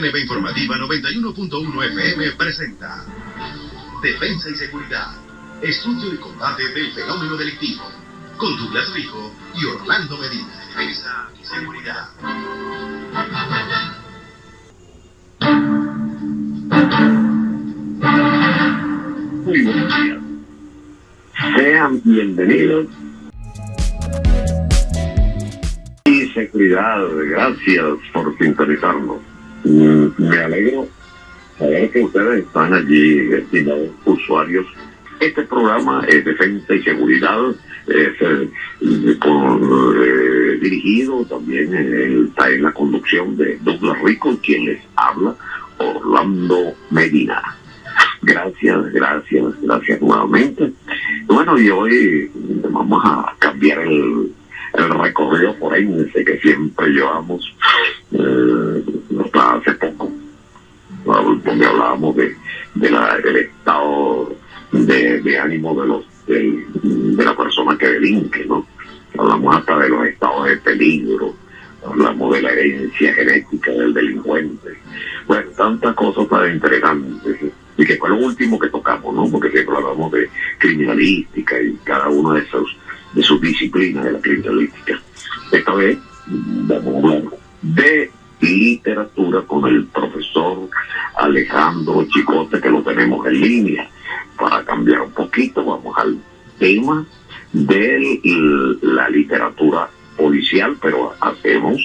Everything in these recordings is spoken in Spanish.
LB Informativa 91.1 FM presenta Defensa y Seguridad, estudio y combate del fenómeno delictivo, con Douglas Rico y Orlando Medina. Defensa y Seguridad. Muy buenos días. Sean bienvenidos. Y seguridad, gracias por sintonizarnos. Me alegro saber que ustedes están allí, estimados usuarios. Este programa es Defensa y Seguridad, dirigido también, está en la conducción de Douglas Rico, quien les habla, Orlando Medina. Gracias nuevamente. Bueno, y hoy vamos a cambiar el recorrido forense que siempre llevamos hasta hace poco, donde hablábamos del estado de ánimo de la persona que delinque, ¿no? Hablamos hasta de los estados de peligro, hablamos de la herencia genética del delincuente. Bueno, tantas cosas tan interesantes, y que fue lo último que tocamos, ¿no? Porque siempre hablamos de criminalística y cada una de sus disciplinas de la criminalística. Esta vez vamos a hablar de literatura con el profesor Alejandro Chicote, que lo tenemos en línea. Para cambiar un poquito, vamos al tema de la literatura policial, pero hacemos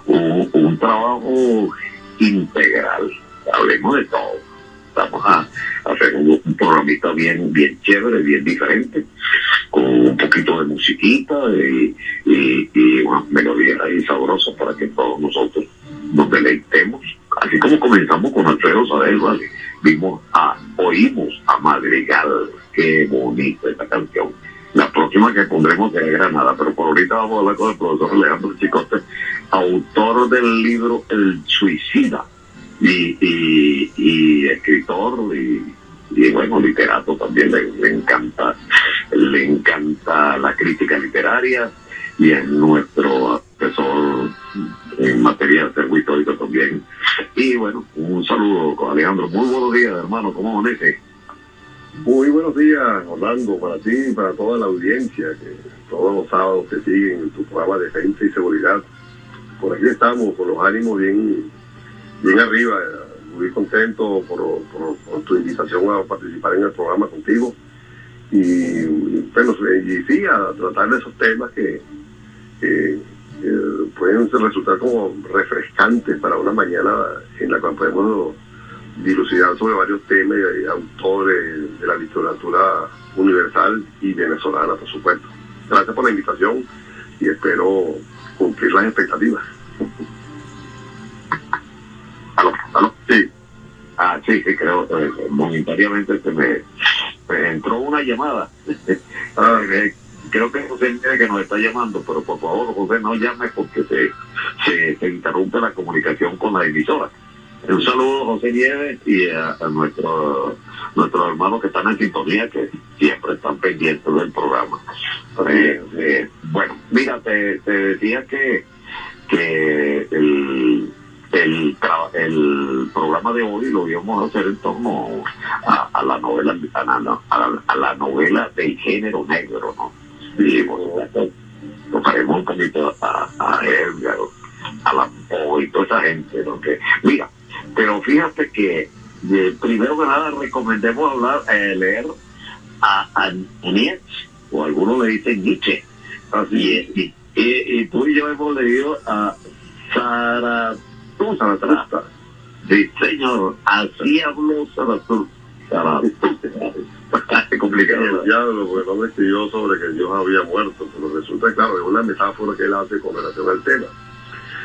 un trabajo integral. Hablemos de todo. Vamos a hacer un programita bien chévere, bien diferente, con un poquito de musiquita y unas melodías ahí sabrosas para que todos nosotros nos deleitemos. Así como comenzamos con Alfredo Sadel, ¿vale? Oímos a Madrigal. Qué bonita esta canción. La próxima que pondremos será Granada, pero por ahorita vamos a hablar con el profesor Alejandro Chicote, autor del libro El Suicida, y escritor y bueno, literato también. Le encanta la crítica literaria, y es nuestro asesor en materia de acervo histórico también. Y bueno, un saludo, Alejandro. Muy buenos días, hermano. ¿Cómo amanece? Muy buenos días, Orlando, para ti y para toda la audiencia que todos los sábados te siguen en tu programa Defensa y Seguridad. Por aquí estamos con los ánimos bien arriba, muy contento por tu invitación a participar en el programa contigo y bueno, y sí, a tratar de esos temas que pueden resultar como refrescantes para una mañana en la cual podemos dilucidar sobre varios temas y autores de la literatura universal y venezolana, por supuesto. Gracias por la invitación y espero cumplir las expectativas. ¿Aló? Sí. Sí, creo, momentáneamente me entró una llamada. Creo que José Nieves que nos está llamando, pero por favor, José, no llame porque se interrumpe la comunicación con la emisora. Un saludo a José Nieves y a nuestros hermanos que están en sintonía, que siempre están pendientes del programa. Bueno, mira, te decía que el programa de hoy lo íbamos a hacer en torno a la novela, a la novela del género negro, ¿no? Y por supuesto tocaremos un poquito a Edgar, a la Poe y toda esa gente, ¿no? Mira, pero fíjate que primero que nada recomendemos leer a Nietzsche, o algunos le dicen Nietzsche. Así es. Y tú y yo hemos leído a Zaratustra. Sí, señor, así habló Zaratustra. Bastante complicado. El diablo, porque no me escribió sobre que Dios había muerto, pero resulta, claro, es una metáfora que él hace con relación al tema.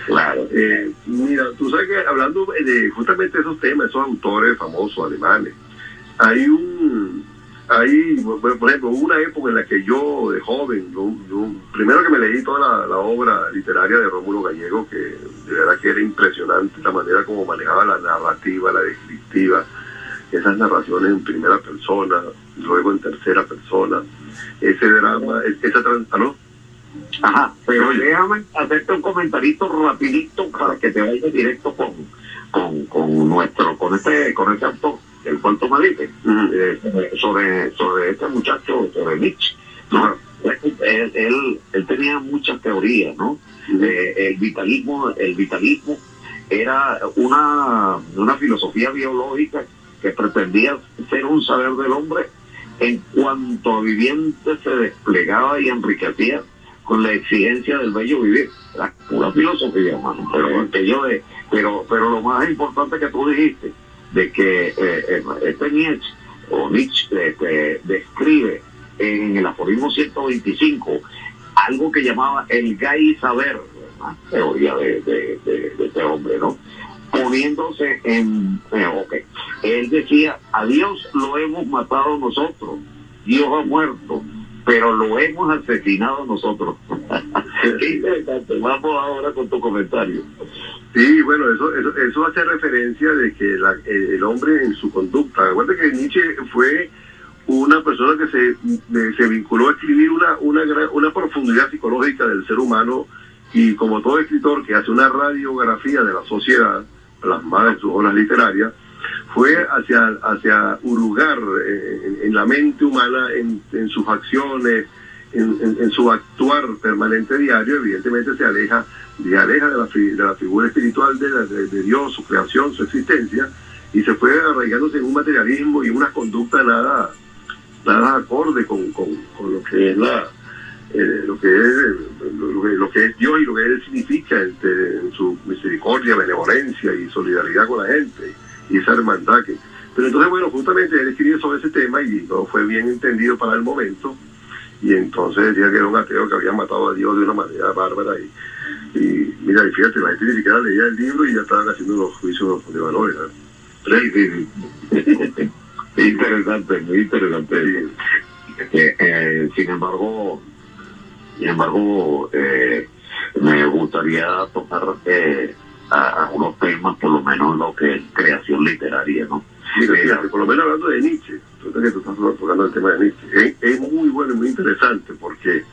Claro. Mira, tú sabes que hablando de justamente esos temas, esos autores famosos alemanes, hay por ejemplo, una época en la que yo, de joven, yo primero que me leí toda la obra literaria de Rómulo Gallego, que de verdad que era impresionante la manera como manejaba la narrativa, la descriptiva, esas narraciones en primera persona, luego en tercera persona, ese drama, ¿no? Ajá, pero déjame hacerte un comentarito rapidito para que te vayas directo con este autor, el cual Malite, sobre este muchacho, sobre Nietzsche, ¿no? Él tenía muchas teorías, ¿no? El vitalismo era una filosofía biológica que pretendía ser un saber del hombre en cuanto a viviente se desplegaba y enriquecía con la exigencia del bello vivir. Era pura filosofía, hermano, pero lo más importante que tú dijiste, de que Nietzsche describe en el aforismo 125 algo que llamaba el gay saber, una teoría de este hombre, ¿no? Poniéndose él decía, a Dios lo hemos matado nosotros, Dios ha muerto, pero lo hemos asesinado nosotros. Qué interesante. Vamos ahora con tu comentario. Sí, bueno, eso hace referencia de que el hombre en su conducta. Recuerda que Nietzsche fue una persona que se vinculó a escribir una profundidad psicológica del ser humano, y como todo escritor que hace una radiografía de la sociedad plasmada en sus obras literarias, fue hacia hurgar en la mente humana, en sus acciones, en su actuar permanente diario. Evidentemente se aleja de la figura espiritual de Dios, su creación, su existencia, y se fue arraigándose en un materialismo y una conducta nada acorde con lo que es lo que es Dios y lo que Él significa en su misericordia, benevolencia y solidaridad con la gente, y esa hermandad pero entonces, bueno, justamente él escribió sobre ese tema y no fue bien entendido para el momento, y entonces decía que era un ateo que había matado a Dios de una manera bárbara, y mira, y fíjate, la gente ni siquiera leía el libro y ya estaban haciendo los juicios de valores, ¿no? Sí. Interesante, muy interesante. Sin embargo, me gustaría tocar algunos temas, por lo menos lo que es creación literaria, ¿no? Mira, fíjate, por lo menos hablando de Nietzsche, tú estás tocando el tema de Nietzsche, es muy bueno y muy interesante, porque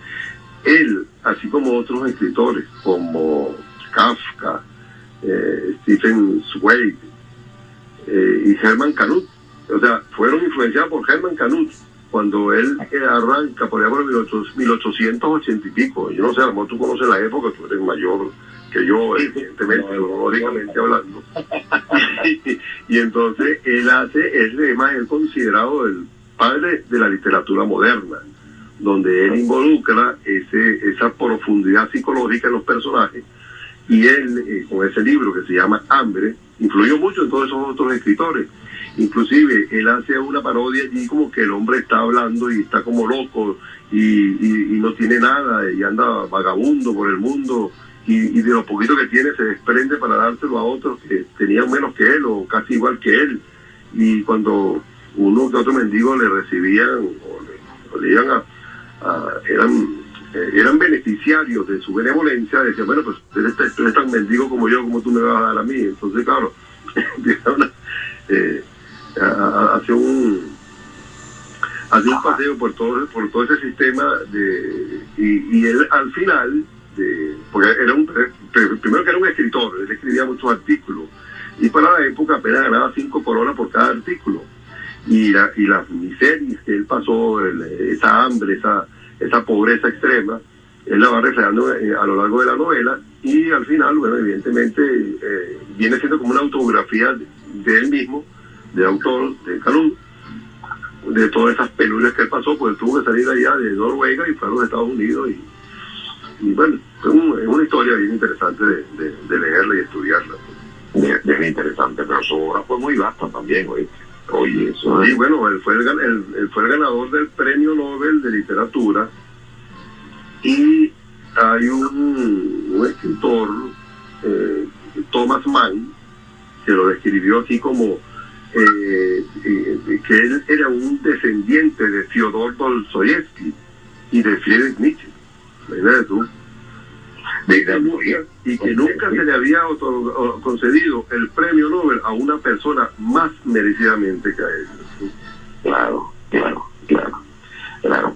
él, así como otros escritores como Kafka, Stephen Zweig y Hermann Canut, o sea, fueron influenciados por Hermann Canut cuando él arranca por allá por 1880 y pico. Yo no sé, a lo mejor tú conoces la época, tú eres mayor que yo, evidentemente, cronológicamente hablando. Y entonces él además es considerado el padre de la literatura moderna, donde él involucra esa profundidad psicológica en los personajes, y él, con ese libro que se llama Hambre, influyó mucho en todos esos otros escritores. Inclusive él hace una parodia allí, como que el hombre está hablando y está como loco y no tiene nada y anda vagabundo por el mundo, y de lo poquito que tiene se desprende para dárselo a otros que tenían menos que él o casi igual que él, y cuando uno que otro mendigo le recibían o le iban eran beneficiarios de su benevolencia, decían, bueno, pues tú eres tan mendigo como yo, como tú me vas a dar a mí. Entonces, claro, hace un paseo por todo ese sistema y él al final, porque primero que era un escritor, él escribía muchos artículos, y para la época apenas ganaba 5 coronas por cada artículo, y las miserias que él pasó, esa hambre, esa pobreza extrema, él la va reflejando a lo largo de la novela, y al final, bueno, evidentemente viene siendo como una autobiografía de él mismo, de autor, de Canut, de todas esas penurias que él pasó, pues tuvo que salir allá de Noruega y fue a los Estados Unidos, y bueno, es una historia bien interesante de leerla y estudiarla. Bien interesante, pero su obra fue muy vasta también, oye, eso. Sí, bueno, él fue el ganador del Premio Nobel de Literatura, y hay un escritor, Thomas Mann, que lo describió así como que él era un descendiente de Fyodor Dostoyevsky y de Friedrich Nietzsche. Imagínate tú. Y que nunca se le había concedido el premio Nobel a una persona más merecidamente que a él. Claro.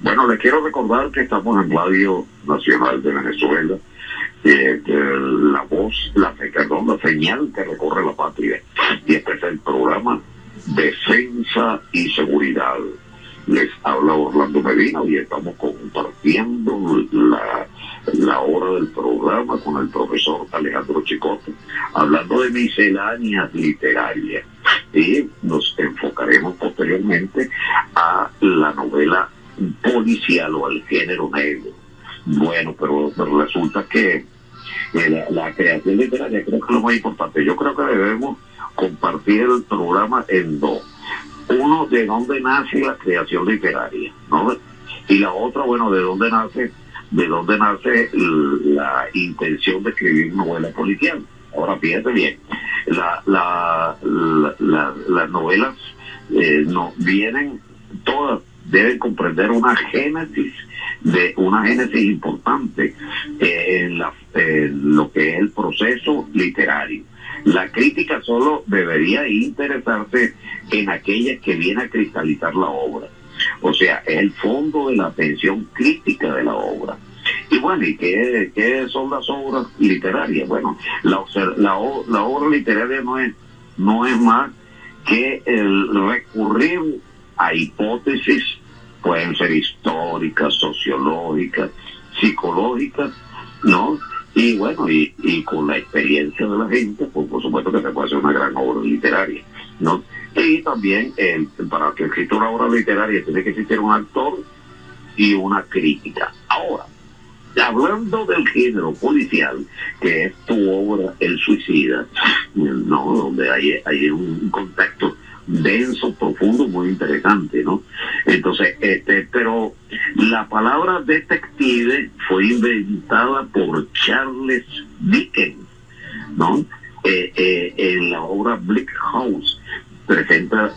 Bueno, les quiero recordar que estamos en Radio Nacional de Venezuela, la voz, la señal que recorre la patria. Y este es el programa Defensa y Seguridad. Les habla Orlando Medina y estamos compartiendo la hora del programa con el profesor Alejandro Chicote, hablando de misceláneas literarias. Y nos enfocaremos posteriormente a la novela policial o al género negro. Bueno, pero resulta que la creación literaria creo que es lo más importante. Yo creo que debemos compartir el programa en dos. Uno, de dónde nace la creación literaria, ¿no? Y la otra, bueno, de dónde nace la intención de escribir novela policial. Ahora fíjate bien, las novelas no vienen todas, deben comprender una génesis importante en lo que es el proceso literario. La crítica solo debería interesarse en aquella que viene a cristalizar la obra. O sea, es el fondo de la atención crítica de la obra. Y bueno, ¿y qué son las obras literarias? Bueno, la obra literaria no es más que el recurrir a hipótesis, pueden ser históricas, sociológicas, psicológicas, ¿no? Y bueno, y con la experiencia de la gente, pues por supuesto que se puede hacer una gran obra literaria, ¿no? Y también, para que exista una obra literaria, tiene que existir un actor y una crítica. Ahora, hablando del género policial, que es tu obra El Suicida, ¿no? Donde hay un contacto denso, profundo, muy interesante, ¿no? Entonces, pero la palabra detective fue inventada por Charles Dickens, ¿no? En la obra Bleak House presenta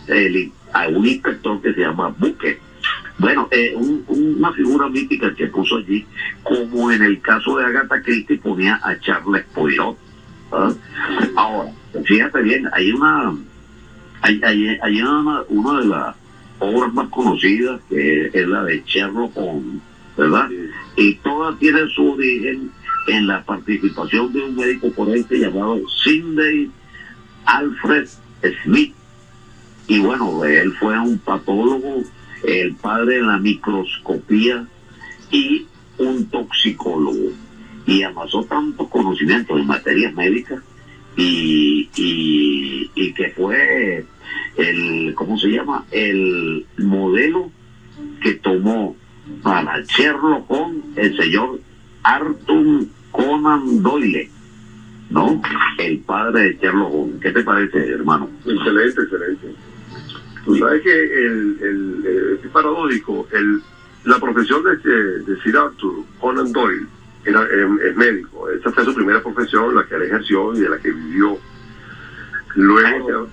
a un inspector que se llama Bucket. Bueno, una figura mítica que puso allí, como en el caso de Agatha Christie ponía a Charles Poirot, ¿verdad? Ahora, fíjate bien, hay una de las obras más conocidas, que es la de Sherlock Holmes, ¿verdad? Y toda tiene su origen en la participación de un médico forense llamado Sidney Alfred Smith. Y bueno, él fue un patólogo, el padre de la microscopía y un toxicólogo. Y amasó tantos conocimientos en materias médicas y que fue el modelo que tomó para Sherlock Holmes el señor Arthur Conan Doyle, ¿no? El padre de Sherlock Holmes. ¿Qué te parece, hermano? Excelente. Tú sabes que es paradójico, la profesión de Sir Arthur Conan Doyle es médico. Esa fue su primera profesión, la que él ejerció y de la que vivió. Luego,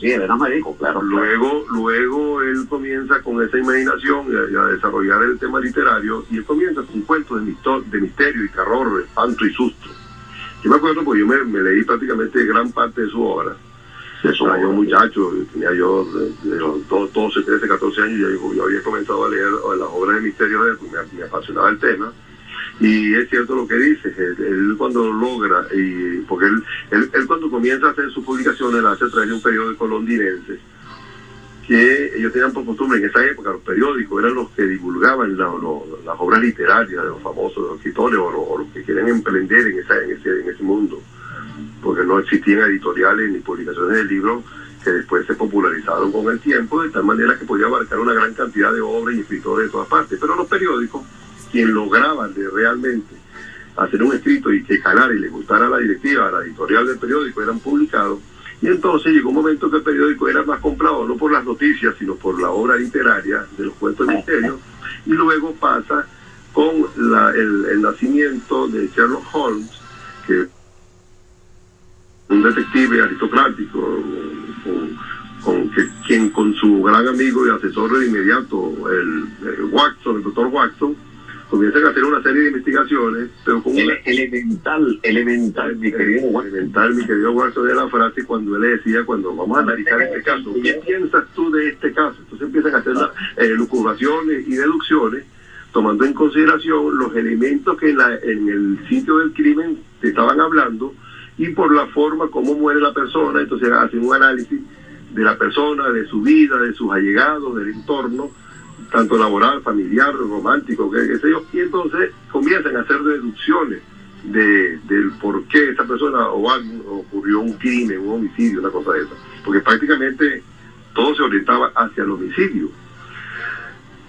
era médico, claro. Luego él comienza con esa imaginación y a desarrollar el tema literario, y él comienza con cuentos de misterio y terror, espanto y susto. Yo me acuerdo porque yo me leí prácticamente gran parte de su obra. Yo muchacho, tenía yo de los 12, 13, 14 años, yo había comenzado a leer las obras de misterio de él, pues me apasionaba el tema. Y es cierto lo que dice, él cuando logra, porque él cuando comienza a hacer sus publicaciones, las hace a través de un periódico londinense, que ellos tenían por costumbre en esa época, los periódicos eran los que divulgaban las obras literarias de los famosos, de los escritores o los que quieren emprender en ese mundo, porque no existían editoriales ni publicaciones de libros que después se popularizaron con el tiempo, de tal manera que podía abarcar una gran cantidad de obras y escritores de todas partes. Pero los periódicos, quien lograba realmente hacer un escrito y que calara y le gustara a la directiva, a la editorial del periódico, eran publicados. Y entonces llegó un momento que el periódico era más comprado, no por las noticias, sino por la obra literaria de los cuentos de misterio. Y luego pasa con el nacimiento de Sherlock Holmes, que un detective aristocrático, quien con su gran amigo y asesor de inmediato, el doctor Watson, comienzan a hacer una serie de investigaciones, pero con elemental, mi querido Watson, de la frase cuando él le decía, cuando vamos a analizar este caso, ¿qué piensas tú de este caso? Entonces empiezan a hacer lucubraciones y deducciones tomando en consideración los elementos que en el sitio del crimen te estaban hablando y por la forma como muere la persona. Entonces hacen un análisis de la persona, de su vida, de sus allegados, del entorno, tanto laboral, familiar, romántico, qué sé yo, y entonces comienzan a hacer deducciones del por qué esa persona ocurrió un crimen, un homicidio, una cosa de esa, porque prácticamente todo se orientaba hacia el homicidio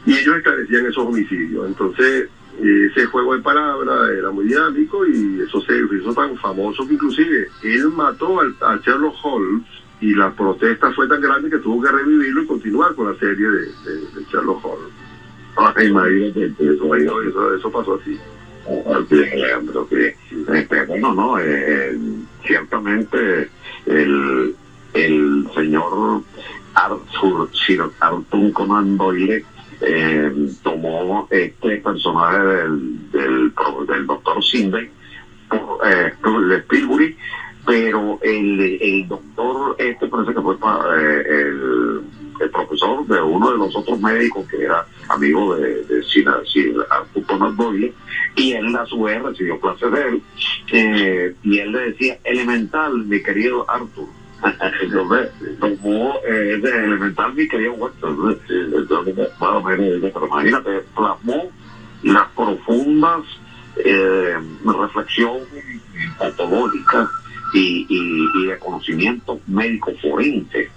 y ellos esclarecían esos homicidios. Entonces ese juego de palabras era muy dinámico y eso se hizo tan famoso que inclusive él mató a Sherlock Holmes y la protesta fue tan grande que tuvo que revivirlo y continuar con la serie de Sherlock Holmes. Imagínate, eso pasó así. Leandro, que bueno, no, ciertamente el señor Sir Arthur Conan Doyle tomó este personaje del doctor Sidney por el Spilbury, pero el doctor parece que fue el profesor de uno de los otros médicos que era amigo de Sir Arthur Conan Doyle, y él a su vez recibió clases de él, y él le decía elemental, mi querido Arthur. Entonces tomó de elemental, mi querido Watson. Entonces más o menos, pero imagínate, plasmó las profundas reflexiones patológicas y de conocimiento médico forense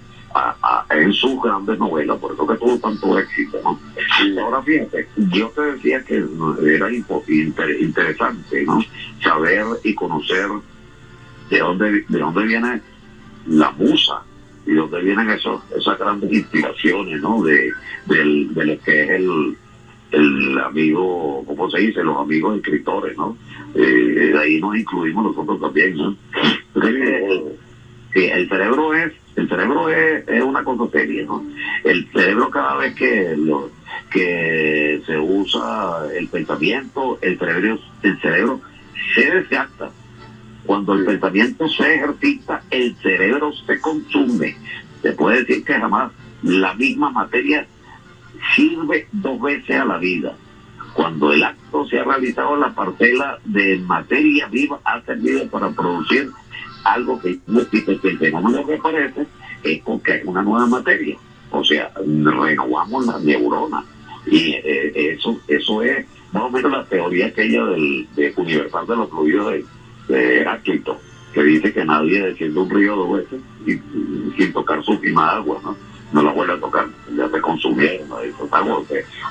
en sus grandes novelas, por eso que tuvo tanto éxito, ¿no? Ahora fíjate, yo te decía que era interesante, ¿no?, saber y conocer de dónde viene la musa y de dónde vienen esas grandes inspiraciones, ¿no?, de lo que es el amigo, ¿cómo se dice?, los amigos escritores, ¿no? De ahí nos incluimos nosotros también, ¿no? Sí, el cerebro es una cosa seria, ¿no? El cerebro, cada vez que se usa el pensamiento, el cerebro se desgasta. Cuando el pensamiento se ejercita, el cerebro se consume. Se puede decir que jamás la misma materia sirve dos veces a la vida. Cuando el acto se ha realizado, la parcela de materia viva ha servido para producir algo que no existe. El fenómeno que aparece es porque hay una nueva materia, o sea, renovamos las neuronas, y eso es más o menos la teoría aquella universal de los fluidos de Heráclito, que dice que nadie desciende un río dos veces sin tocar su misma agua, no la vuelve a tocar, ya se consumieron, ¿no?,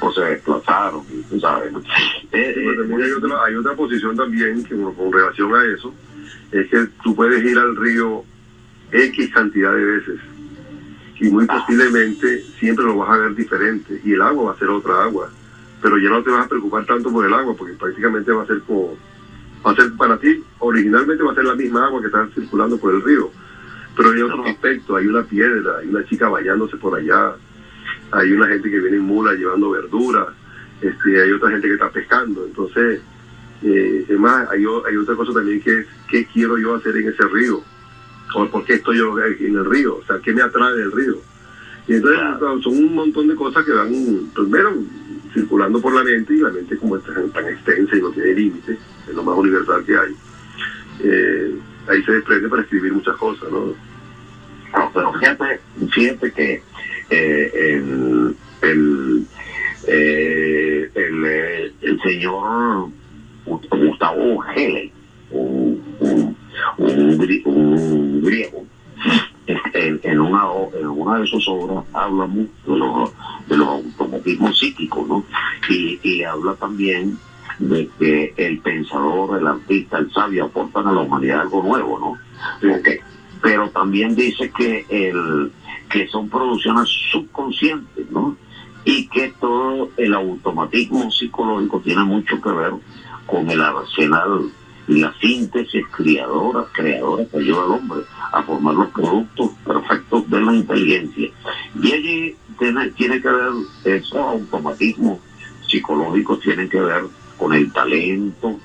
o se desplazaron, tú sabes, ¿no? Hay otra posición también que con relación a eso, es que tú puedes ir al río X cantidad de veces y muy posiblemente siempre lo vas a ver diferente, y el agua va a ser otra agua, pero ya no te vas a preocupar tanto por el agua, porque prácticamente va a ser para ti, originalmente va a ser la misma agua que está circulando por el río, pero hay otros aspectos, hay una piedra, hay una chica bañándose por allá, hay una gente que viene en mula llevando verduras, hay otra gente que está pescando. Entonces es más, hay otra cosa también, que es qué quiero yo hacer en ese río, o por qué estoy yo en el río, o sea, qué me atrae del río. Y entonces son un montón de cosas que van primero circulando por la mente, y la mente, como es tan extensa y no tiene límites, es lo más universal que hay, ahí se desprende para escribir muchas cosas, ¿no? No, pero fíjate que el señor Gustavo Helle, un griego, en una de sus obras habla mucho de los automatismos psíquicos, ¿no? Y habla también de que el pensador, el artista, el sabio aportan a la humanidad algo nuevo, ¿no? Okay. Pero también dice que son producciones subconscientes, ¿no? Y que todo el automatismo psicológico tiene mucho que ver con el arsenal y la síntesis creadora que ayuda al hombre a formar los productos perfectos de la inteligencia. Y allí tiene que ver, esos automatismos psicológicos tienen que ver con el talento,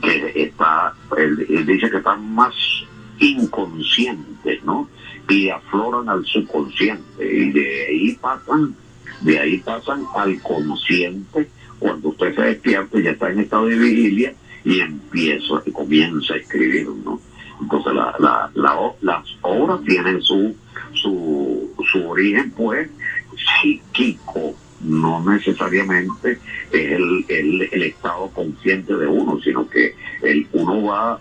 que él dice que están más inconscientes, ¿no? Y afloran al subconsciente, y de ahí pasan al consciente cuando usted se despierta ya está en estado de vigilia y comienza a escribir, ¿no? Entonces las obras tienen su origen, pues, psíquico, no necesariamente es el estado consciente de uno, sino que uno va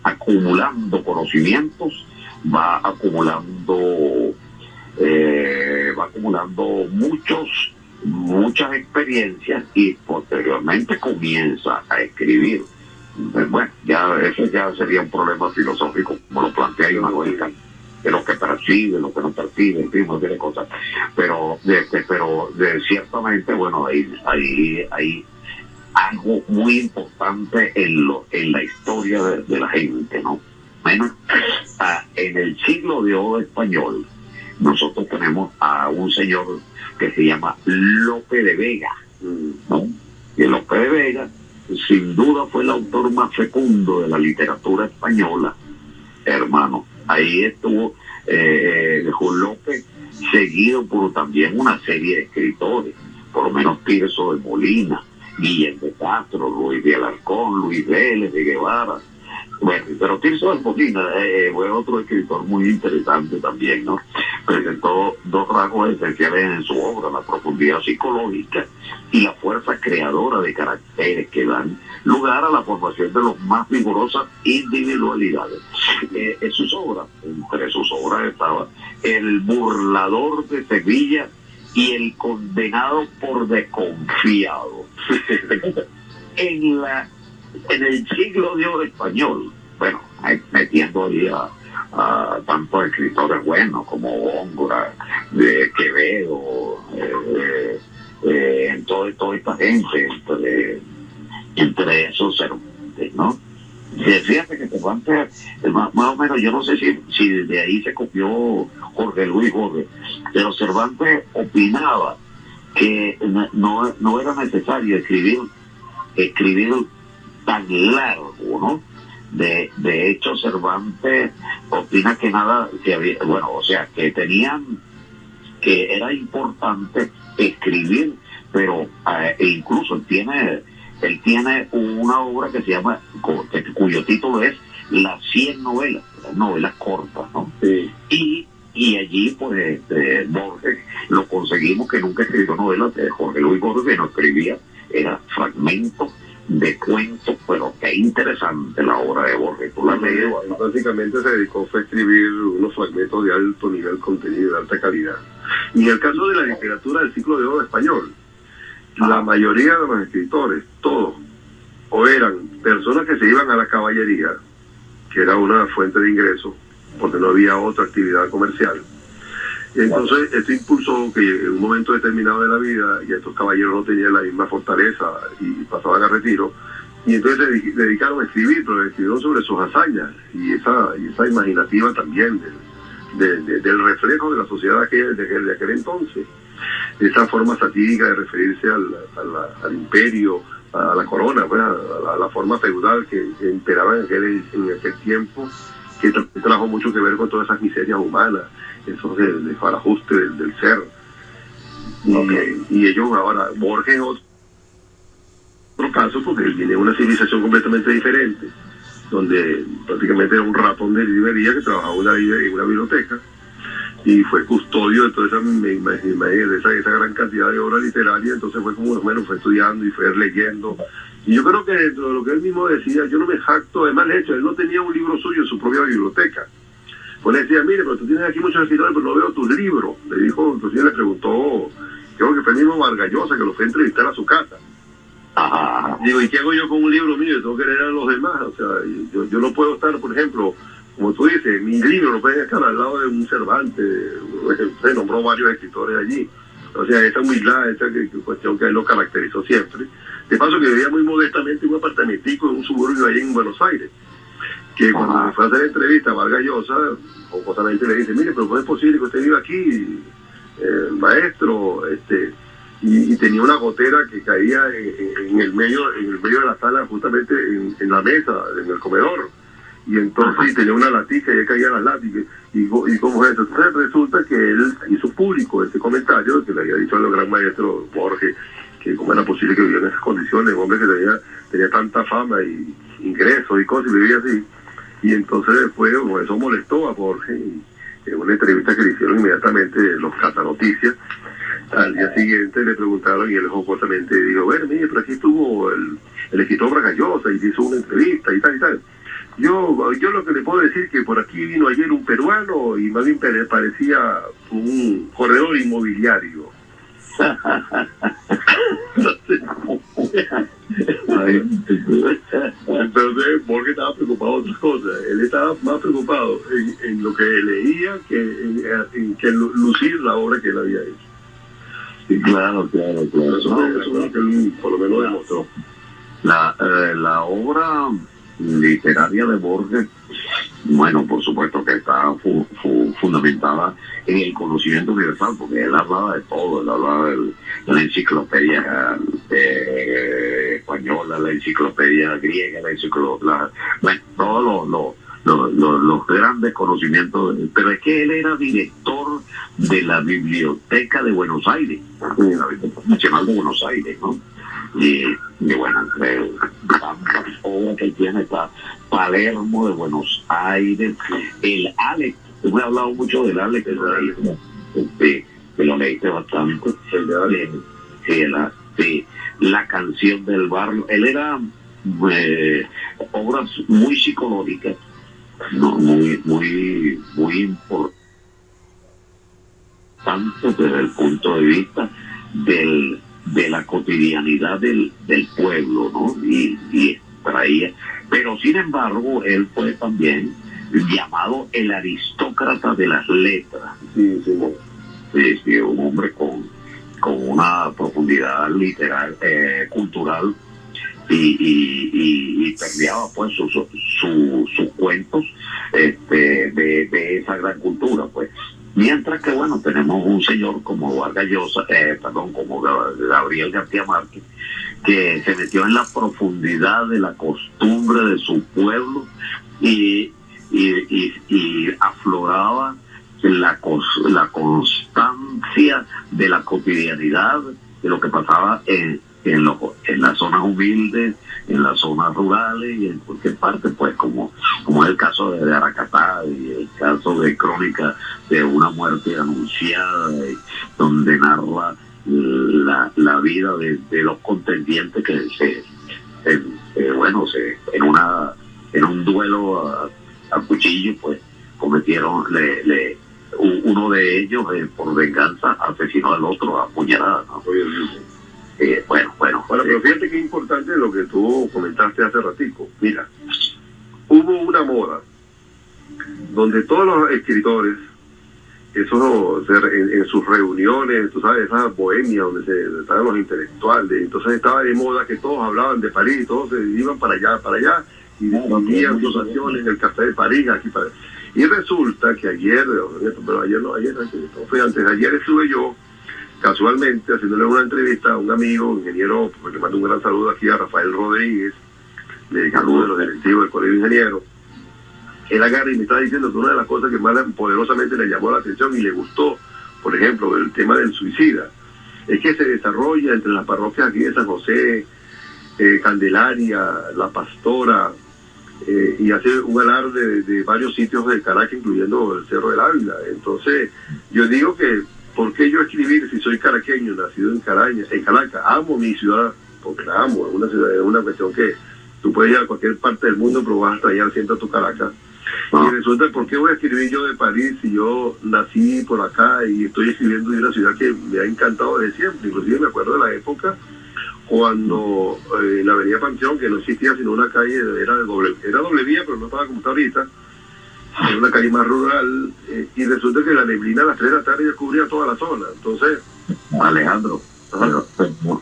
acumulando conocimientos, va acumulando muchas experiencias y posteriormente comienza a escribir. Bueno, eso ya sería un problema filosófico, como lo plantea Ionahuel, de lo que percibe, lo que no percibe, en fin, no tiene cosas. Pero ciertamente, bueno, hay algo muy importante en la historia de la gente, ¿no? Bueno, en el siglo de oro español, nosotros tenemos a un señor que se llama Lope de Vega, ¿no? Y Lope de Vega, sin duda, fue el autor más fecundo de la literatura española, hermano. Ahí estuvo Lope, seguido por también una serie de escritores, por lo menos Tirso de Molina, Guillén de Castro, Luis de Alarcón, Luis Vélez de Guevara. Bueno, pero Tirso de Molina fue otro escritor muy interesante también, ¿no? Presentó dos rasgos esenciales en su obra: la profundidad psicológica y la fuerza creadora de caracteres que dan lugar a la formación de las más vigorosas individualidades. En sus obras, entre sus obras estaba El burlador de Sevilla y El condenado por desconfiado. En el siglo de oro español, bueno, metiendo ahí a tantos escritores buenos como Góngora, de Quevedo, toda esta gente, entre esos Cervantes, ¿no? Fíjate que Cervantes, más o menos, yo no sé si de ahí se copió Jorge Luis Borges, pero Cervantes opinaba que no era necesario escribir tan largo, ¿no? De hecho, Cervantes opina que que era importante escribir, pero incluso él tiene una obra que se llama, cuyo título es Las 100 novelas, las novelas cortas, ¿no? Sí. Y allí, pues, Borges lo conseguimos que nunca escribió novelas. Jorge Luis Borges no escribía, era fragmentos de cuentos, pero qué interesante la obra de Borges. ¿Tú la has leído? Básicamente se dedicó a escribir unos fragmentos de alto nivel contenido, de alta calidad. Y en el caso de la literatura del siglo de oro español, la mayoría de los escritores, todos, o eran personas que se iban a la caballería, que era una fuente de ingresos, porque no había otra actividad comercial. Y entonces esto impulsó que en un momento determinado de la vida, y estos caballeros no tenían la misma fortaleza y pasaban a retiro, y entonces se dedicaron a escribir, pero escribieron sobre sus hazañas y esa imaginativa también del reflejo de la sociedad de aquel entonces, esa forma satírica de referirse al imperio, a la corona, pues, a la forma feudal que imperaba en aquel tiempo, que trajo mucho que ver con todas esas miserias humanas, esos de farajuste del ser. Y ellos ahora, Borges es otro caso, porque él viene de una civilización completamente diferente, donde prácticamente era un ratón de librería que trabajaba en una biblioteca, y fue custodio de toda esa gran cantidad de obras literarias. Entonces fue como, bueno, fue estudiando y fue leyendo. Y yo creo que dentro de lo que él mismo decía, yo no me jacto, además de hecho, él no tenía un libro suyo en su propia biblioteca. Pues le decía, mire, pero tú tienes aquí muchos escritores, pero no veo tus libros. Le dijo, entonces le preguntó, creo que fue el mismo Vargas Llosa, que lo fue a entrevistar a su casa. Digo, ¿y qué hago yo con un libro mío? Yo tengo que leer a los demás. O sea, yo no puedo estar, por ejemplo, como tú dices, mi libro no puede estar al lado de un Cervantes. Se nombró varios escritores allí. O sea, esa humildad, esa cuestión que a él lo caracterizó siempre. De paso que vivía muy modestamente en un apartamentico en un suburbio ahí en Buenos Aires, que cuando me fue a hacer entrevista a Vargas Llosa, jocosamente le dice, mire, pero ¿cómo es posible que usted viva aquí, maestro? Y tenía una gotera que caía en el medio de la sala, justamente en la mesa, en el comedor. Y entonces tenía una latica y ahí caían las latas. ¿Y cómo es eso? Entonces resulta que él hizo público este comentario que le había dicho al gran maestro Borges, que cómo era posible que viviera en esas condiciones, un hombre que tenía tanta fama y ingresos y cosas, y vivía así. Y entonces después, bueno, eso molestó a Borges, y en una entrevista que le hicieron inmediatamente los Casanoticias, al día siguiente le preguntaron y él jocosamente dijo, bueno, mire, pero aquí estuvo el escritor Bragallosa y hizo una entrevista y tal y tal. Yo lo que le puedo decir que por aquí vino ayer un peruano y más bien parecía un corredor inmobiliario. Entonces Borges estaba preocupado de otras cosas. Él estaba más preocupado en lo que leía que en que lucir la obra que él había hecho. Sí, claro. Eso es lo que él por lo menos demostró. La obra literaria de Borges, bueno, por supuesto que está fundamentada en el conocimiento universal, porque él hablaba de todo. Él hablaba de la enciclopedia española, la enciclopedia griega, bueno, todos los grandes conocimientos, pero es que él era director de la Biblioteca de Buenos Aires, la Biblioteca Nacional de Buenos Aires, ¿no? Y bueno, entre tantas obras que tiene está Palermo de Buenos Aires, el Alex. Tú me has hablado mucho del Alex, que lo leíste bastante. La canción del barrio. Él era obras muy psicológicas, no, muy importantes desde el punto de vista de la cotidianidad del pueblo, ¿no? Y traía, pero sin embargo él fue también llamado el aristócrata de las letras. Sí, un hombre con una profundidad literal, cultural, y permeaba pues sus cuentos de esa gran cultura, pues. Mientras que, bueno, tenemos un señor como como Gabriel García Márquez, que se metió en la profundidad de la costumbre de su pueblo y afloraba la constancia de la cotidianidad de lo que pasaba en las zonas humildes, en las zonas rurales y en cualquier parte, pues como es el caso de Aracatá y el caso de Crónica de una muerte anunciada, donde narra la vida de los contendientes que en un duelo a cuchillo, pues cometieron, uno de ellos por venganza asesinó al otro a puñaladas, ¿no? Bueno, pero fíjate que importante lo que tú comentaste hace ratico. Mira, hubo una moda donde todos los escritores, en sus reuniones, tú sabes, esa bohemia donde estaban los intelectuales, entonces estaba de moda que todos hablaban de París, todos se iban para allá y discutían sus acciones en el Café de París, aquí para. Y resulta que ayer estuve yo casualmente haciéndole una entrevista a un amigo, ingeniero, pues le mando un gran saludo aquí a Rafael Rodríguez, decano de los directivos del Colegio de Ingenieros. Él agarra y me está diciendo que una de las cosas que más poderosamente le llamó la atención y le gustó, por ejemplo, el tema del suicida, es que se desarrolla entre las parroquias aquí de San José, Candelaria, La Pastora, y hace un alarde de varios sitios de Caracas, incluyendo el Cerro del Ávila. Entonces, yo digo que ¿por qué yo escribir si soy caraqueño, nacido en Caracas? Amo mi ciudad, porque la amo. Es una ciudad, es una cuestión que tú puedes ir a cualquier parte del mundo, pero vas a extrañar siempre a tu Caracas. Y resulta, ¿por qué voy a escribir yo de París si yo nací por acá y estoy escribiendo de una ciudad que me ha encantado desde siempre? Inclusive me acuerdo de la época cuando la avenida Panteón, que no existía sino una calle, era doble vía, pero no estaba como está ahorita, en una calle más rural, y resulta que la neblina a las 3 de la tarde ya cubría toda la zona. Entonces, Alejandro,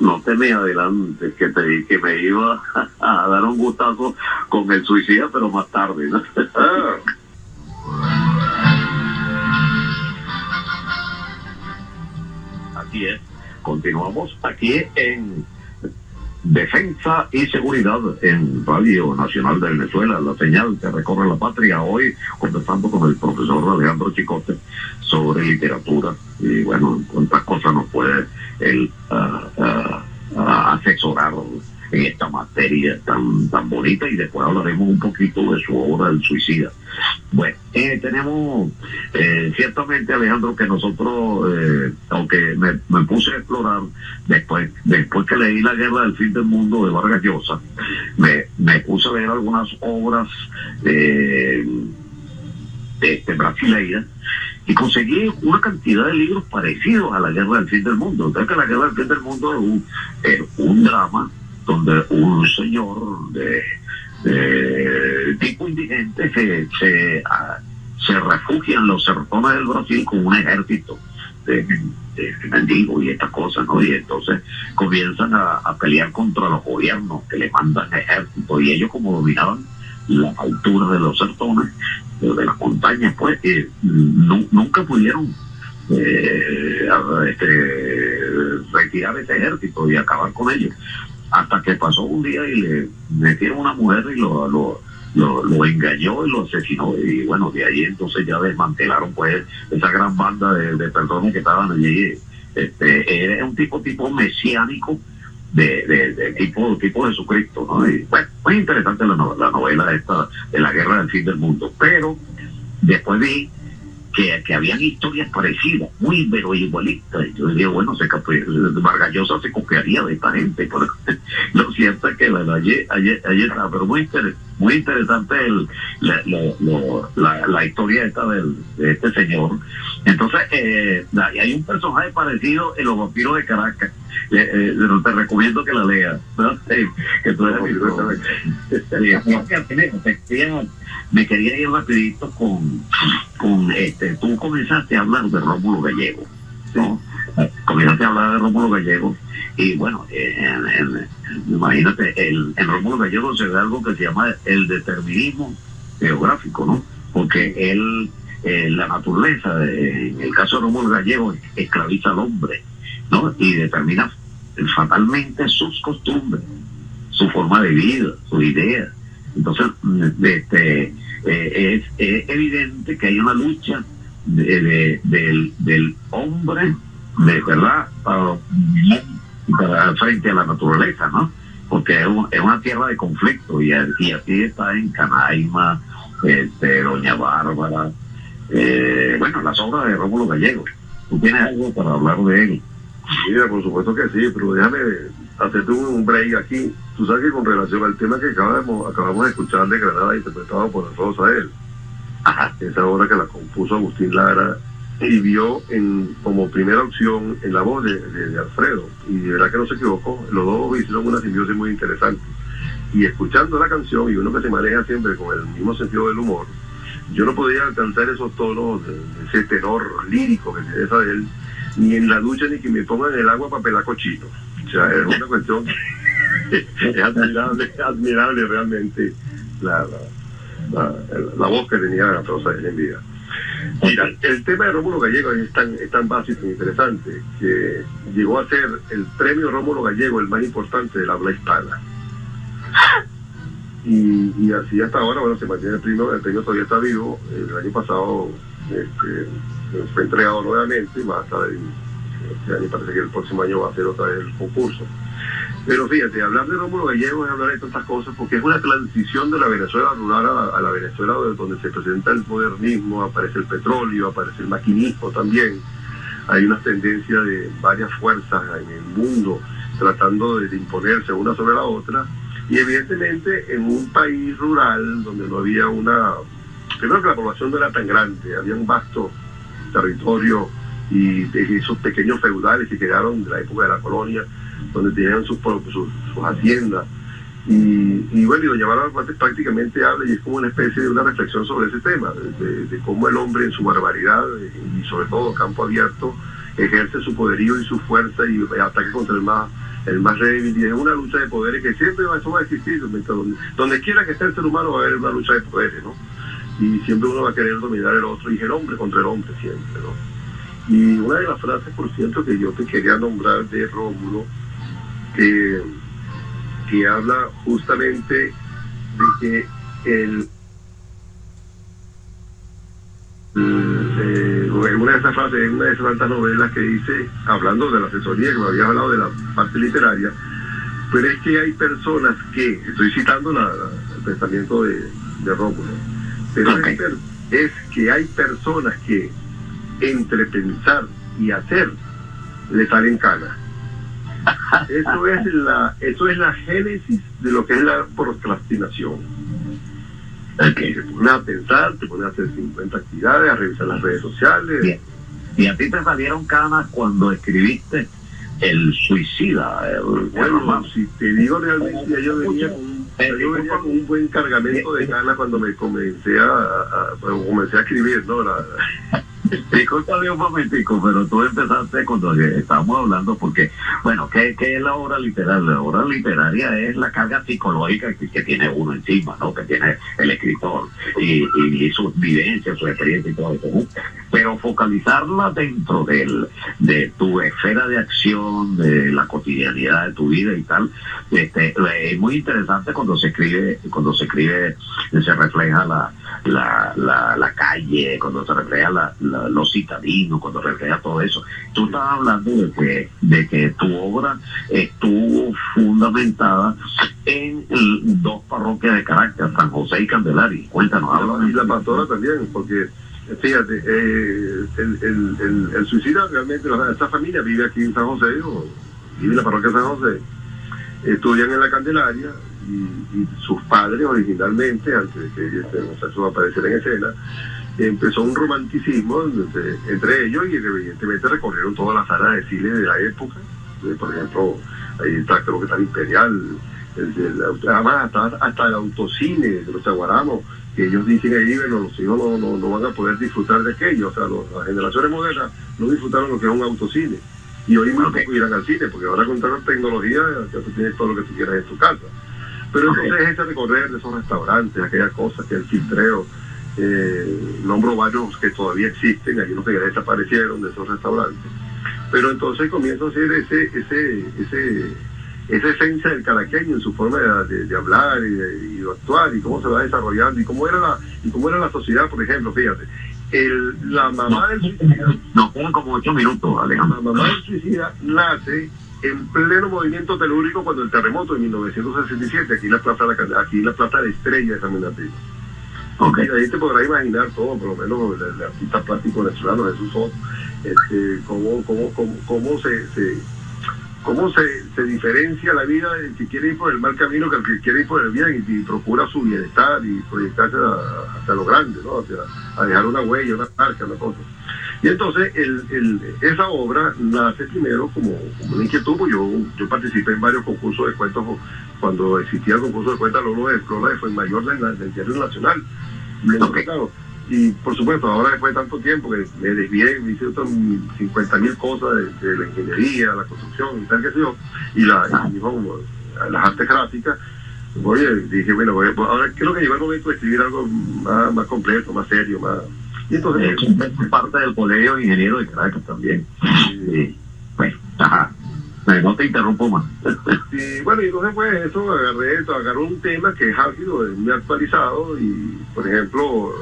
no te me adelantes, que me iba a dar un gustazo con el suicida, pero más tarde, ¿no? Así es, continuamos aquí en Defensa y Seguridad en Radio Nacional de Venezuela, la señal que recorre la patria. Hoy conversando con el profesor Alejandro Chicote sobre literatura y bueno, cuántas cosas nos puede él asesorar en esta materia tan bonita, y después hablaremos un poquito de su obra El Suicida. Bueno, tenemos ciertamente, Alejandro, que nosotros, aunque me puse a explorar después que leí La Guerra del Fin del Mundo de Vargas Llosa, me puse a leer algunas obras brasileiras, y conseguí una cantidad de libros parecidos a La Guerra del Fin del Mundo. Entonces, que La Guerra del Fin del Mundo es un drama donde un señor de tipo indigente se refugia en los sertones del Brasil con un ejército de mendigos y estas cosas, ¿no? Y entonces comienzan a pelear contra los gobiernos que le mandan ejércitos, y ellos, como dominaban las alturas de los sertones, de las montañas, pues nunca pudieron retirar ese ejército y acabar con ellos, hasta que pasó un día y le metieron una mujer y lo engañó y lo asesinó, y bueno, de ahí entonces ya desmantelaron pues esa gran banda de personas que estaban allí. Era un tipo mesiánico de tipo Jesucristo, ¿no? Y bueno, muy interesante la novela esta de La Guerra del Fin del Mundo, pero después vi que habían historias parecidas, muy pero igualistas, y yo diría, bueno, Vargas Llosa se copiaría de esta gente, pero lo cierto es que allí está, pero muy interesante la historia esta de este señor. Entonces, hay un personaje parecido en Los Vampiros de Caracas. Te recomiendo que la leas, ¿no? Que tú eres me quería ir rapidito con tú comenzaste a hablar de Rómulo Gallego, ¿no? Comenzaste a hablar de Rómulo Gallego, y bueno, imagínate, en Rómulo Gallego se ve algo que se llama el determinismo geográfico, ¿no? Porque la naturaleza, en el caso de Rómulo Gallego, esclaviza al hombre, ¿no? Y determina fatalmente sus costumbres, su forma de vida, sus ideas. Entonces, es evidente que hay una lucha del hombre, de verdad, para frente a la naturaleza, ¿no? Porque es una tierra de conflicto, y así está en Canaima, Doña Bárbara, bueno, las obras de Rómulo Gallego. ¿Tú tienes algo para hablar de él? Mira, por supuesto que sí, pero déjame hacerte un break aquí. Tú sabes que con relación al tema que acabamos de escuchar de Granada, interpretado por Alfredo Sael, esa obra que la compuso Agustín Lara, y vio como primera opción en la voz de Alfredo, y de verdad que no se equivocó, los dos hicieron una simbiosis muy interesante. Y escuchando la canción, y uno que se maneja siempre con el mismo sentido del humor, yo no podía alcanzar esos tonos, ese tenor lírico que tiene esa de él, ni en la ducha, ni que me pongan en el agua para pelar cochino. O sea, es una cuestión es admirable realmente la voz que tenía Alfredo Sael en vida. Mira, el tema de Rómulo Gallego es tan básico e interesante que llegó a ser el premio Rómulo Gallego el más importante del habla hispana. Y así hasta ahora, bueno, se mantiene el premio todavía está vivo. El año pasado fue entregado nuevamente, más tarde, este año parece que el próximo año va a ser otra vez el concurso. Pero fíjate, hablar de Rómulo Gallego es hablar de tantas cosas, porque es una transición de la Venezuela rural a la Venezuela donde se presenta el modernismo, aparece el petróleo, aparece el maquinismo también. Hay una tendencia de varias fuerzas en el mundo tratando de imponerse una sobre la otra, y evidentemente en un país rural donde no había primero que la población no era tan grande, había un vasto territorio y de esos pequeños feudales que quedaron de la época de la colonia, donde tenían sus haciendas, y bueno, y doña Bárbara prácticamente habla, y es como una especie de una reflexión sobre ese tema, de cómo el hombre en su barbaridad y sobre todo campo abierto ejerce su poderío y su fuerza y ataque contra el más débil, y es una lucha de poderes que siempre eso va a existir, donde quiera que esté el ser humano va a haber una lucha de poderes, ¿no? Y siempre uno va a querer dominar el otro, y es el hombre contra el hombre siempre, ¿no? Y una de las frases, por cierto, que yo te quería nombrar de Rómulo, que habla justamente de que una de esas frases, en una de esas tantas novelas que dice, hablando de la asesoría, que me habías hablado de la parte literaria, Pero es que hay personas que, estoy citando el pensamiento de Rómulo, pero Okay. es que hay personas que entre pensar y hacer le salen canas. Eso es la génesis de lo que es la procrastinación. Okay. Te pones a pensar, te pones a hacer 50 actividades, a revisar las redes sociales. Bien. Y a ti te salieron canas cuando escribiste El Suicida, el Bueno, romance. si te digo realmente, ya yo venía con un buen cargamento de ganas cuando me comencé a escribir, ¿no? Discúlpame un momentico, pero tú empezaste cuando estábamos hablando, porque, bueno, ¿qué es la obra literaria? La obra literaria es la carga psicológica que tiene uno encima, ¿no? Que tiene el escritor, y sus vivencias, su experiencia y todo eso, ¿no? Pero focalizarla dentro de tu esfera de acción, de la cotidianidad de tu vida y tal, es muy interesante cuando se escribe, se refleja la calle, cuando se refleja los citadinos, cuando refleja todo eso. Tú estás hablando de que tu obra estuvo fundamentada en dos parroquias de Caracas, San José y Candelaria. Cuéntanos, háblanos. Y la pastora también, porque fíjate, el suicida realmente, esta familia vive aquí en San José, vive en la parroquia de San José, estudian en la Candelaria, y sus padres originalmente, antes de que este muchacho apareciera en escena, empezó un romanticismo entre ellos, y evidentemente recorrieron todas las salas de cine de la época. Por ejemplo, ahí está, creo que está el Imperial, además hasta el autocine de los Chaguaramos, que ellos dicen ahí, bueno, los hijos no van a poder disfrutar de aquello. O sea, las generaciones modernas no disfrutaron lo que es un autocine, y hoy muy poco irán al cine, porque ahora con tanta tecnología ya tú tienes todo lo que tú quieras en tu casa. Pero entonces ese recorrer de esos restaurantes, aquellas cosas, que el filtreo, nombro varios que todavía existen, hay unos que ya desaparecieron de esos restaurantes, pero entonces comienza a ser esa esencia del caraqueño en su forma de hablar y de actuar, y cómo se va desarrollando, y cómo era la sociedad. Por ejemplo, fíjate, la mamá del suicida, nos quedan como 8 minutos, Alejandro. la mamá del suicida nace en pleno movimiento telúrico cuando el terremoto de 1967, aquí en la Plaza de Estrella de San Bernardino. Okay. Y ahí te podrás imaginar todo, por lo menos el artista plástico venezolano Jesús Soto, cómo se diferencia la vida del que quiere ir por el mal camino que el que quiere ir por el bien, y procura su bienestar y proyectarse hasta lo grande, ¿no? A dejar una huella, una marca, una cosa. Y entonces esa obra nace primero como una inquietud, pues yo participé en varios concursos de cuentos cuando existía el concurso de cuentos Lola de Fuenmayor del Diario Nacional. Okay. Claro, y por supuesto, ahora después de tanto tiempo que me desvié, me hice otras 50.000 cosas de la ingeniería, la construcción y tal, que sé yo, y las artes gráficas. Dije, bueno, ahora creo que llegó el momento de escribir algo más completo, más serio, más... Y entonces, es parte del Colegio de Ingenieros de Caracas también. Sí. Bueno, ajá. No te interrumpo más. Y bueno, y entonces pues eso, agarré un tema que es álgido, muy actualizado, y por ejemplo,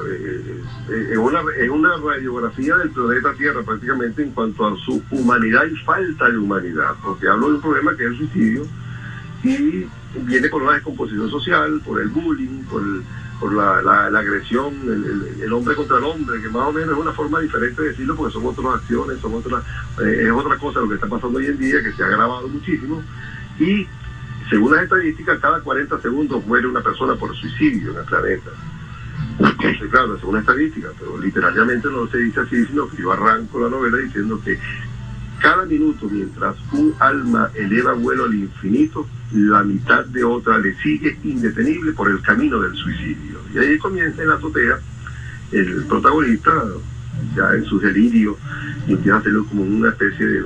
es una radiografía del planeta Tierra prácticamente en cuanto a su humanidad y falta de humanidad, porque hablo de un problema que es el suicidio, y viene por una descomposición social, por el bullying, por la agresión, el hombre contra el hombre, que más o menos es una forma diferente de decirlo, porque son otras acciones, es otra cosa lo que está pasando hoy en día, que se ha agravado muchísimo, y según las estadísticas, cada 40 segundos muere una persona por suicidio en el planeta. Entonces, claro, es una estadística, pero literalmente no se dice así, sino que yo arranco la novela diciendo que cada minuto, mientras un alma eleva vuelo al infinito, la mitad de otra le sigue indetenible por el camino del suicidio. Y ahí comienza en la azotea el protagonista, ya en su delirio, y empieza a hacerlo como una especie de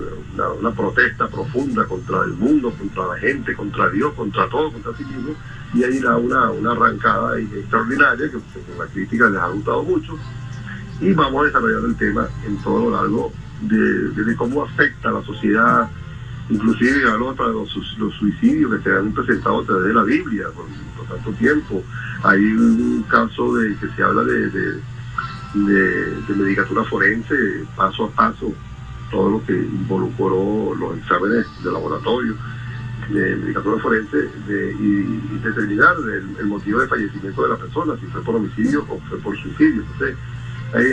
una protesta profunda contra el mundo, contra la gente, contra Dios, contra todo, contra sí mismo, y ahí da una arrancada extraordinaria que la crítica les ha gustado mucho, y vamos a desarrollar el tema en todo lo largo de cómo afecta a la sociedad. Inclusive hablo para los suicidios que se han presentado a través de la Biblia por tanto tiempo. Hay un caso que se habla de medicatura forense, paso a paso, todo lo que involucró los exámenes de laboratorio, de indicación forense y determinar el motivo de fallecimiento de la persona, si fue por homicidio o fue por suicidio. Entonces,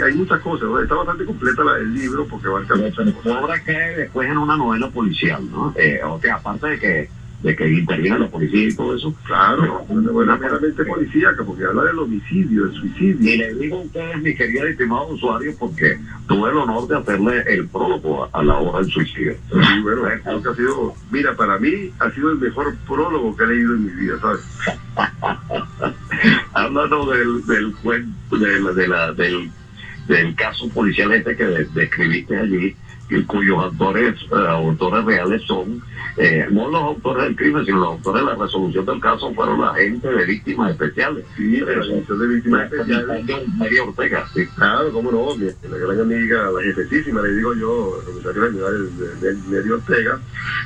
hay muchas cosas, ¿no? Está bastante completa el libro porque abarca muchas cosas. La obra cae después en una novela policial, ¿no? O sea, aparte de que interviene la policía y todo eso. Claro, una novela meramente policíaca, porque habla del homicidio, del suicidio. Y le digo a ustedes, mi querido y estimado usuario, porque tuve el honor de hacerle el prólogo a la obra del suicidio. Sí, bueno, creo que ha sido, mira, para mí ha sido el mejor prólogo que he leído en mi vida, ¿sabes? Hablando del caso policial este que describiste allí, cuyos autores reales son no los autores del crimen, sino los autores de la resolución del caso fueron la gente de víctimas especiales. Sí, la resolución de víctimas especiales. María Ortega, sí. Claro, cómo no, la gran amiga, la jefecísima, le digo yo, la comisaria general de María Ortega.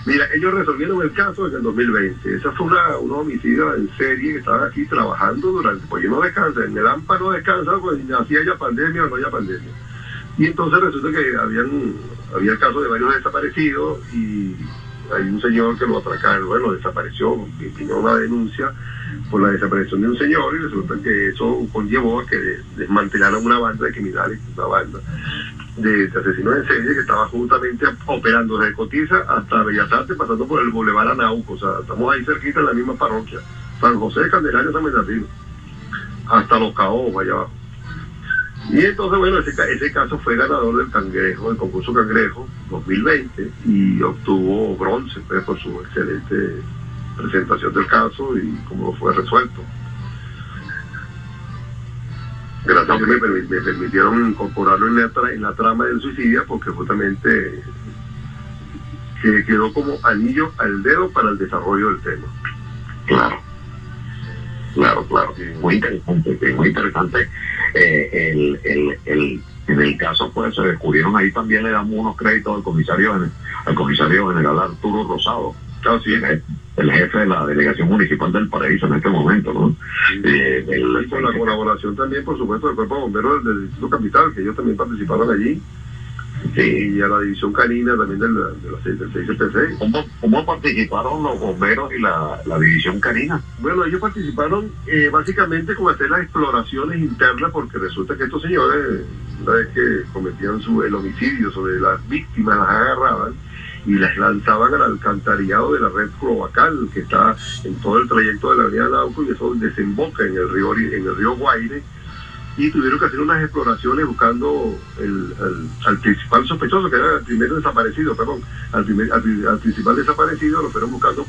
Mira, ellos resolvieron el caso en el 2020. Esa fue una homicida en serie que estaban aquí trabajando durante, pues yo no descansa, en el AMPA no descansa, pues si haya pandemia o no haya pandemia. Y entonces resulta que había el caso de varios desaparecidos y hay un señor que lo atracaron, bueno, desapareció, vino una denuncia por la desaparición de un señor y resulta que eso conllevó a que desmantelaran una banda de criminales, una banda de asesinos en serie que estaba justamente operando desde Cotiza hasta Bellas Artes, pasando por el Boulevard Anauco, o sea, estamos ahí cerquita en la misma parroquia, San José, Candelaria, San Bernardino, hasta Los Caobos, allá abajo. Y entonces, bueno, ese caso fue ganador del Cangrejo, del concurso Cangrejo 2020 y obtuvo bronce pues, por su excelente presentación del caso y cómo fue resuelto. Gracias a Dios me permitieron incorporarlo en la trama del suicidio porque justamente que quedó como anillo al dedo para el desarrollo del tema. Claro. Muy interesante. En el caso, pues, se descubrieron ahí también, le damos unos créditos al comisario general Arturo Rosado, sí. el jefe de la delegación municipal del Paraíso en este momento, ¿no? Sí, con la colaboración también, por supuesto, del Cuerpo de Bomberos del Distrito Capital, que ellos también participaron allí. Sí. Y a la división canina también del 6CPC. ¿Cómo participaron los bomberos y la división canina? Bueno, ellos participaron básicamente con hacer las exploraciones internas porque resulta que estos señores, una vez que cometían el homicidio sobre las víctimas, las agarraban y las lanzaban al alcantarillado de la red cloacal que está en todo el trayecto de la avenida Nauco y eso desemboca en el río Guaire. Y tuvieron que hacer unas exploraciones buscando al principal sospechoso, que era el primero desaparecido, al principal desaparecido, lo fueron buscando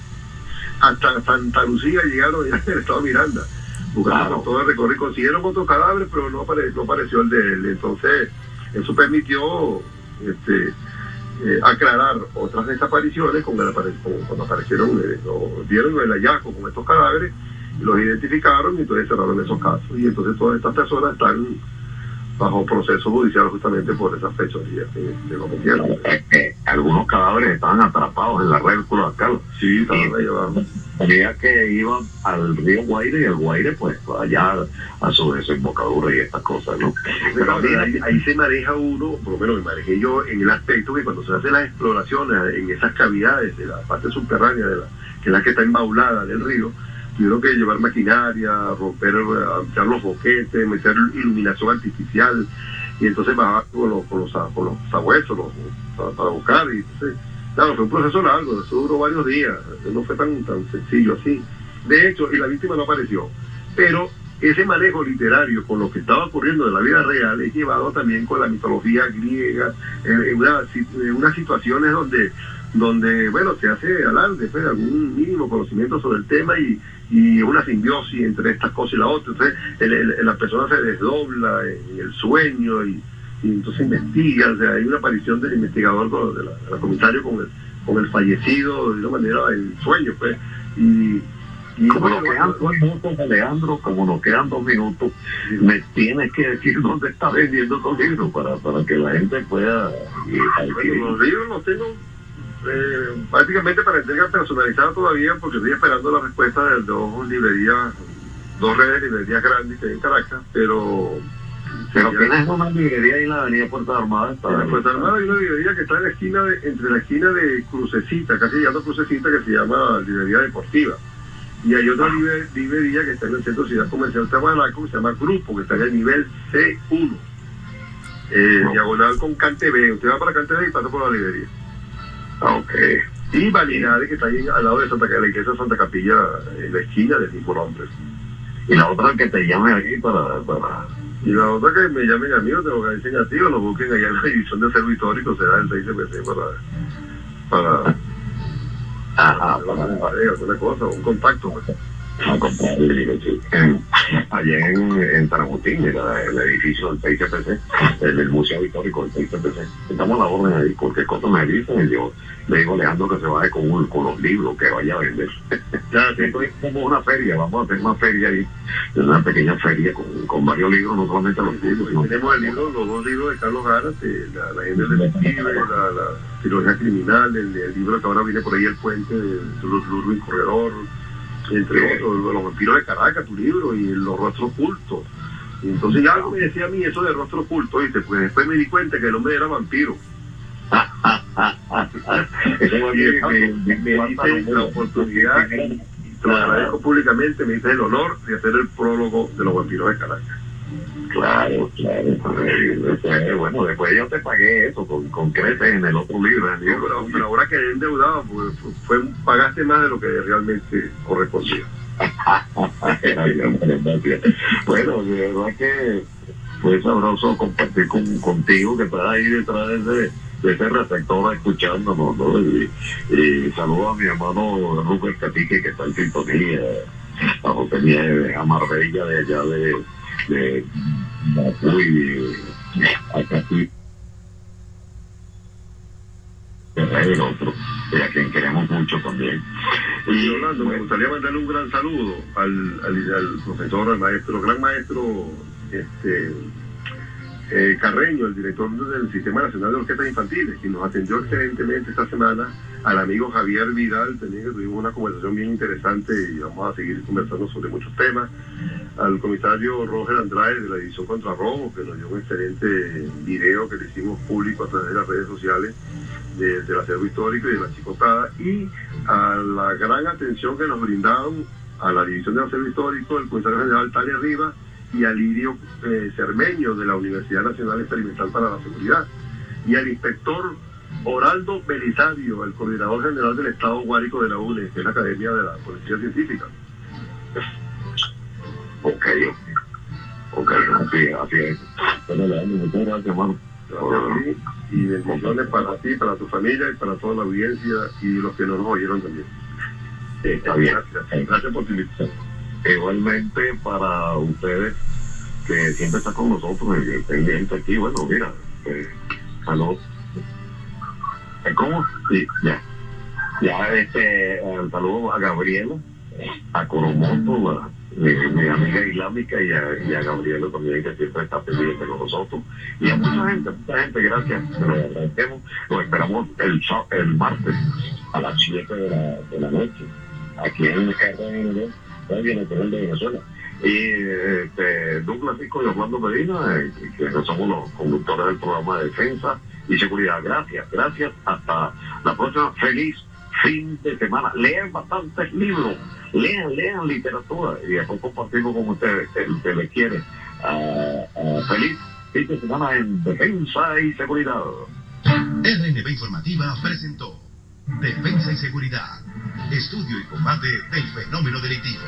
hasta Santa Lucía, llegaron en el estado de Miranda, buscando todo el recorrido, consiguieron otro cadáver, pero no apareció el de él. Entonces, eso permitió aclarar otras desapariciones cuando aparecieron, dieron el hallazgo con estos cadáveres, los identificaron y entonces cerraron esos casos. Y entonces todas estas personas están bajo proceso judicial justamente por esas fechorías que cometieron. Algunos cadáveres estaban atrapados en la red cloacal. Sí, estaban ahí abajo. Había que iban al río Guaire y el Guaire pues allá a su desembocadura y estas cosas, ¿no? Pero ahí se maneja uno, por lo menos me manejé yo en el aspecto que cuando se hacen las exploraciones en esas cavidades de la parte subterránea que es la que está embaulada del río, tuvieron que llevar maquinaria, ampliar los boquetes, meter iluminación artificial y entonces bajar con los sabuesos para buscar y entonces, claro, fue un proceso largo, eso duró varios días, no fue tan sencillo así. De hecho, y la víctima no apareció, pero ese manejo literario con lo que estaba ocurriendo de la vida real es llevado también con la mitología griega, en unas situaciones donde bueno, se hace alarde, pues, algún mínimo conocimiento sobre el tema y una simbiosis entre estas cosas y la otra. Entonces la persona se desdobla en el sueño y entonces investiga, o sea, hay una aparición del investigador, de la comisario con el fallecido de una manera en sueño, pues, como nos quedan 2 minutos, Alejandro, como nos quedan 2 minutos, me tienes que decir dónde estás vendiendo estos libros para que la gente pueda ir. Los libros los tengo prácticamente para entrega personalizada todavía porque estoy esperando la respuesta de 2 redes de librerías grandes que hay en Caracas, pero Pero tienes una librería ahí en la avenida Puerta Armada. En la Puerta Armada hay una librería que está en la esquina entre la esquina de Crucecita, casi llegando a Crucecita, que se llama Librería Deportiva. Y hay otra librería que está en el Centro Ciudad Comercial Tamaraco, que se llama Grupo, que está en el nivel C1. Diagonal con Cantebé. Usted va para Cantebé y pasa por la librería. Ok. Y Vanidades, que está ahí al lado de la iglesia de Santa Capilla, en la esquina del mismo nombre. Y la otra que te llame aquí para... Y la otra que me llamen a mí o te organicen a ti o lo busquen allá en la división de acervo histórico, será el 6CPC para alguna cosa, un contacto. A comprar el libro, sí. Allá en San Agustín, el edificio del 6CPC, el Museo Histórico del 6CPC. Estamos a la orden ahí, cualquier cosa me dicen, y yo le digo a Alejandro que se vaya con los libros, que vaya a vender. Ya, sí, estoy como una feria, vamos a hacer una feria ahí, una pequeña feria con varios libros, no solamente los libros. Sino tenemos los dos libros de Carlos Gárate, la gente del detective, la trilogía criminal, el libro que ahora viene por ahí, El Puente, Ludwig Corredor, entre otros, Los Vampiros de Caracas, tu libro, y Los Rostros Ocultos. Y entonces ya algo me decía a mí eso de Rostros Ocultos, ¿viste? Pues después me di cuenta que el hombre era vampiro. me dice la oportunidad, y te lo agradezco públicamente, me dice el honor de hacer el prólogo de Los Vampiros de Caracas. Claro. Bueno, después yo te pagué eso con creces en el otro libro. Pero ahora quedé endeudado, porque pagaste más de lo que realmente correspondía. Bueno, de verdad que fue sabroso compartir contigo, que estás ahí detrás de ese receptor escuchándonos, ¿no? Y saludo a mi hermano Rupert Catique, que está en sintonía, a José Nieves, a Marbella de allá de Macuy, acá sí, el otro, a quien queremos mucho también. Y Orlando, me gustaría mandarle un gran saludo al profesor, al maestro, gran maestro Carreño, el director del Sistema Nacional de Orquestas Infantiles, quien nos atendió excelentemente esta semana, al amigo Javier Vidal, también que tuvimos una conversación bien interesante y vamos a seguir conversando sobre muchos temas, al comisario Roger Andrade de la División Contrarrobo, que nos dio un excelente video que le hicimos público a través de las redes sociales del acervo histórico y de la chicotada, y a la gran atención que nos brindaron a la División de Acervo Histórico el comisario general Tania Rivas y a Lirio Cermeño de la Universidad Nacional Experimental para la Seguridad, y al inspector Oraldo Belisario, el coordinador general del Estado Guárico de la UNE, que es la Academia de la Policía Científica. Ok, así es. Bueno, muchas gracias, hermano. Gracias a ti, y bendiciones para ti, para tu familia y para toda la audiencia y los que no nos oyeron también. Está bien. Gracias por tu invitación. Igualmente para ustedes que siempre están con nosotros, pendiente aquí. Bueno, mira, salud. ¿Cómo? Sí, ya. Saludo a Gabriela, a Coromoto, mi amiga islámica, y a Gabriela también, que siempre está pendiente con nosotros, y a mucha gente, gracias, se lo agradecemos. Lo esperamos el martes a las 7 de la noche, aquí en el RNB, Radio Nacional de Venezuela. Y Douglas Rico y Orlando Medina, que somos los conductores del programa de defensa y seguridad. Gracias, hasta la próxima. Feliz fin de semana. Lean bastantes libros, lean literatura, y después compartimos con ustedes el que les quiere. Feliz fin de semana en defensa y seguridad. RNB Informativa presentó Defensa y Seguridad, estudio y combate del fenómeno delictivo.